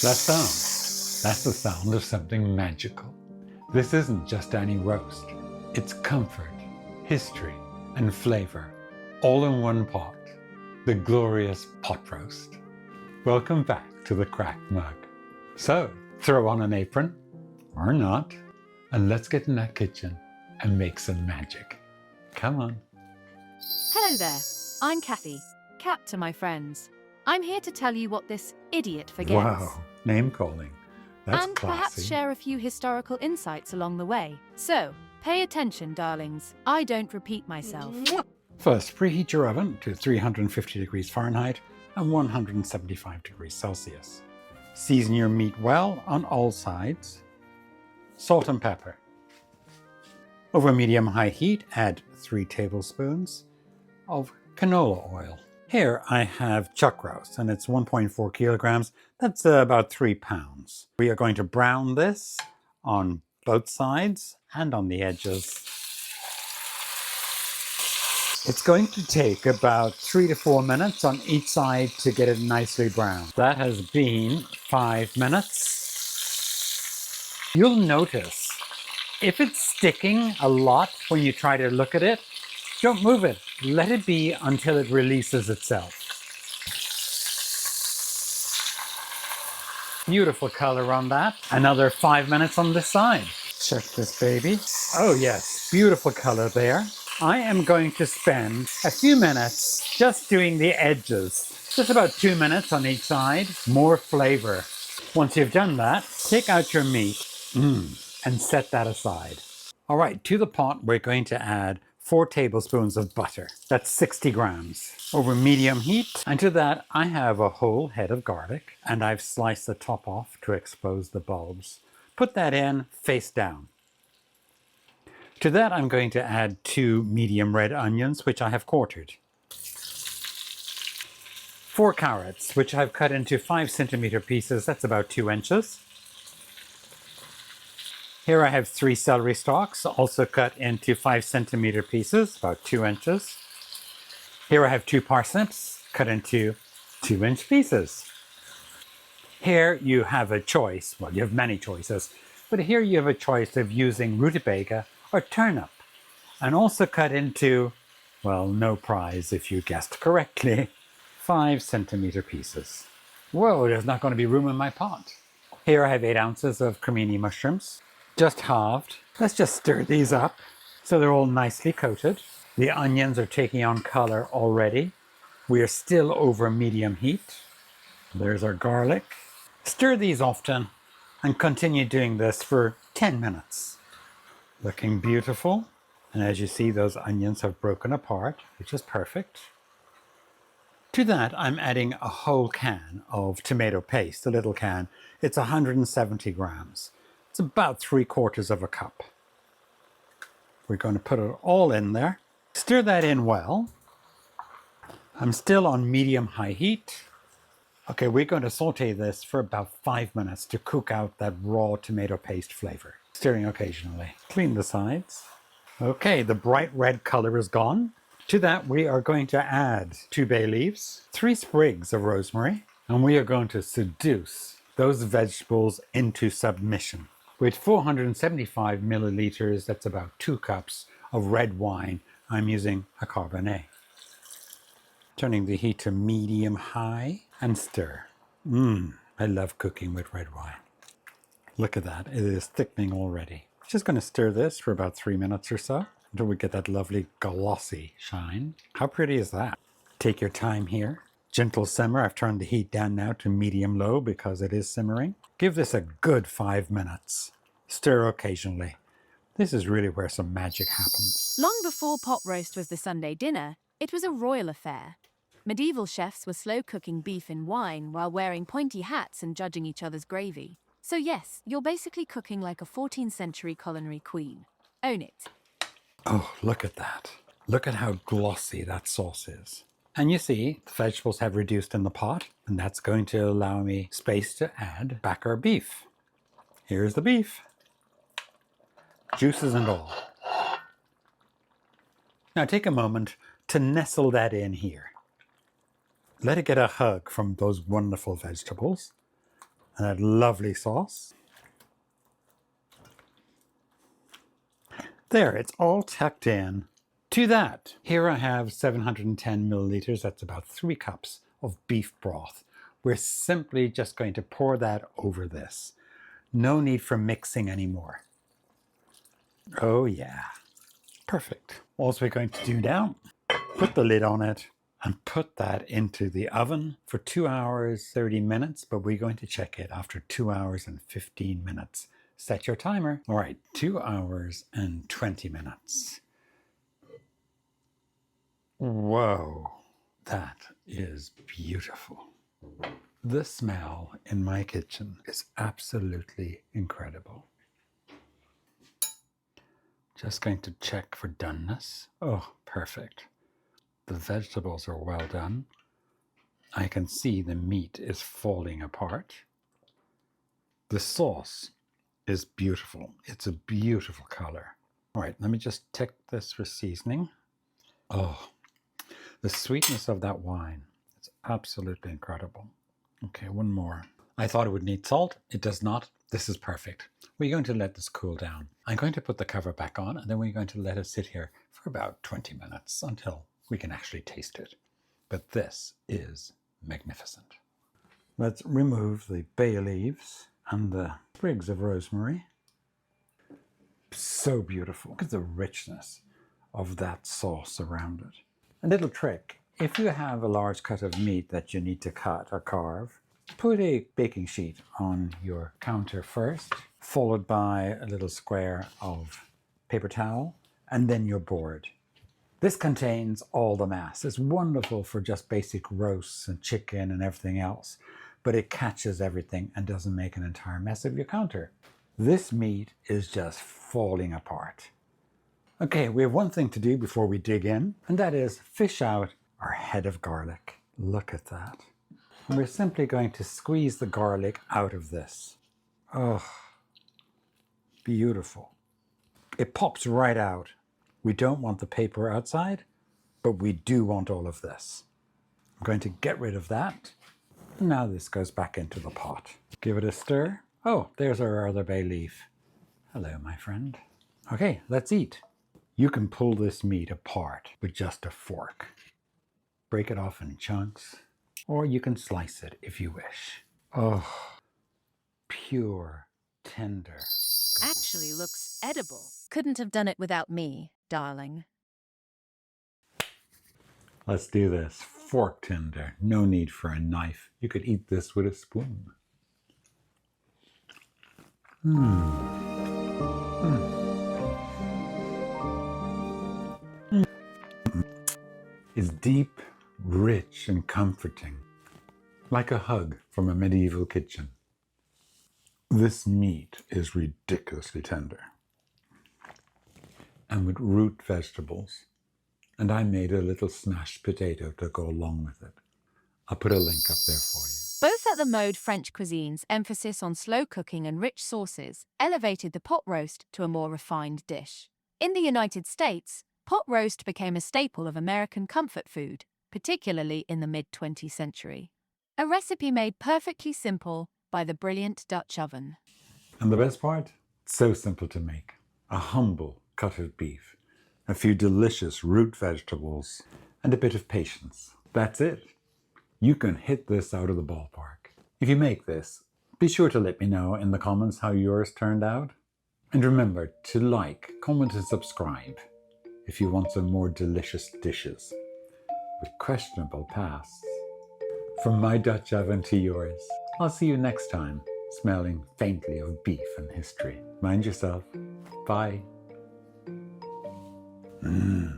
That sound, that's the sound of something magical. This isn't just any roast. It's comfort, history, and flavor, all in one pot. The glorious pot roast. Welcome back to the cracked mug. So, throw on an apron, or not, and let's get in that kitchen and make some magic. Come on. Hello there, I'm Cathy, cat to my friends. I'm here to tell you what this idiot forgets. Wow, name calling. That's and classy. perhaps share a few historical insights along the way. So, pay attention, darlings. I don't repeat myself. First, preheat your oven to 350 degrees Fahrenheit and 175 degrees Celsius. Season your meat well on all sides. Salt and pepper. Over medium-high heat, add 3 tablespoons of canola oil. Here I have chuck roast, and it's 1.4 kilograms. That's about 3 pounds. We are going to brown this on both sides and on the edges. It's going to take about 3 to 4 minutes on each side to get it nicely browned. That has been 5 minutes. You'll notice if it's sticking a lot when you try to look at it, don't move it. Let it be until it releases itself. Beautiful color on that. Another 5 minutes on this side. Check this baby. Oh yes, beautiful color there. I am going to spend a few minutes just doing the edges. Just about 2 minutes on each side. More flavor. Once you've done that, take out your meat and set that aside. All right, to the pot, we're going to add 4 tablespoons of butter. That's 60 grams. Over medium heat. And to that, I have a whole head of garlic, and I've sliced the top off to expose the bulbs. Put that in face down. To that, I'm going to add 2 medium red onions, which I have quartered. 4 carrots, which I've cut into 5-centimeter pieces. That's about 2 inches. Here I have 3 celery stalks, also cut into 5-centimeter pieces, about 2 inches. Here I have 2 parsnips, cut into 2-inch pieces. Here you have a choice, well, you have many choices, but here you have a choice of using rutabaga or turnip, and also cut into, well, no prize if you guessed correctly, 5-centimeter pieces. Whoa, there's not going to be room in my pot. Here I have 8 ounces of cremini mushrooms, just halved. Let's just stir these up so they're all nicely coated. The onions are taking on color already. We are still over medium heat. There's our garlic. Stir these often and continue doing this for 10 minutes. Looking beautiful. And as you see, those onions have broken apart, which is perfect. To that, I'm adding a whole can of tomato paste, a little can. It's 170 grams. It's about 3/4 of a cup. We're going to put it all in there. Stir that in well. I'm still on medium-high heat. Okay, we're going to saute this for about 5 minutes to cook out that raw tomato paste flavor. Stirring occasionally. Clean the sides. Okay, the bright red color is gone. To that, we are going to add 2 bay leaves, 3 sprigs of rosemary, and we are going to seduce those vegetables into submission. With 475 milliliters, that's about 2 cups of red wine, I'm using a Cabernet. Turning the heat to medium-high and stir. I love cooking with red wine. Look at that, it is thickening already. Just going to stir this for about 3 minutes or so until we get that lovely glossy shine. How pretty is that? Take your time here. Gentle simmer. I've turned the heat down now to medium-low because it is simmering. Give this a good 5 minutes. Stir occasionally. This is really where some magic happens. Long before pot roast was the Sunday dinner, it was a royal affair. Medieval chefs were slow cooking beef in wine while wearing pointy hats and judging each other's gravy. So yes, you're basically cooking like a 14th century culinary queen. Own it. Oh, look at that. Look at how glossy that sauce is. And you see, the vegetables have reduced in the pot, and that's going to allow me space to add back our beef. Here's the beef. Juices and all. Now take a moment to nestle that in here. Let it get a hug from those wonderful vegetables. and that lovely sauce. There, it's all tucked in. To that, here I have 710 milliliters, that's about 3 cups of beef broth. We're simply just going to pour that over this. No need for mixing anymore. Oh yeah, perfect. All we're going to do now, put the lid on it and put that into the oven for 2 hours, 30 minutes, but we're going to check it after 2 hours and 15 minutes. Set your timer. All right, 2 hours and 20 minutes. Whoa, that is beautiful. The smell in my kitchen is absolutely incredible. Just going to check for doneness. Oh, perfect. The vegetables are well done. I can see the meat is falling apart. The sauce is beautiful. It's a beautiful color. All right, let me just check this for seasoning. Oh, the sweetness of that wine, it's absolutely incredible. Okay, one more. I thought it would need salt. It does not. This is perfect. We're going to let this cool down. I'm going to put the cover back on, and then we're going to let it sit here for about 20 minutes until we can actually taste it. But this is magnificent. Let's remove the bay leaves and the sprigs of rosemary. So beautiful. Look at the richness of that sauce around it. A little trick, if you have a large cut of meat that you need to cut or carve, put a baking sheet on your counter first, followed by a little square of paper towel, and then your board. This contains all the mass. It's wonderful for just basic roasts and chicken and everything else, but it catches everything and doesn't make an entire mess of your counter. This meat is just falling apart. Okay, we have one thing to do before we dig in, and that is fish out our head of garlic. Look at that. And we're simply going to squeeze the garlic out of this. Oh, beautiful. It pops right out. We don't want the paper outside, but we do want all of this. I'm going to get rid of that. Now this goes back into the pot. Give it a stir. Oh, there's our other bay leaf. Hello, my friend. Okay, let's eat. You can pull this meat apart with just a fork. Break it off in chunks, or you can slice it if you wish. Oh, pure, tender. Actually looks edible. Couldn't have done it without me, darling. Let's do this. Fork tender. No need for a knife. You could eat this with a spoon. It's deep, rich, and comforting, like a hug from a medieval kitchen. This meat is ridiculously tender, and with root vegetables. And I made a little smashed potato to go along with it. I'll put a link up there for you. Both at the mode French cuisine's emphasis on slow cooking and rich sauces elevated the pot roast to a more refined dish. In the United States, pot roast became a staple of American comfort food, particularly in the mid-20th century. A recipe made perfectly simple by the brilliant Dutch oven. And the best part? It's so simple to make. A humble cut of beef, a few delicious root vegetables, and a bit of patience. That's it. You can hit this out of the ballpark. If you make this, be sure to let me know in the comments how yours turned out. And remember to like, comment, and subscribe if you want some more delicious dishes with questionable pasts. From my Dutch oven to yours, I'll see you next time, smelling faintly of beef and history. Mind yourself. Bye. Mmm.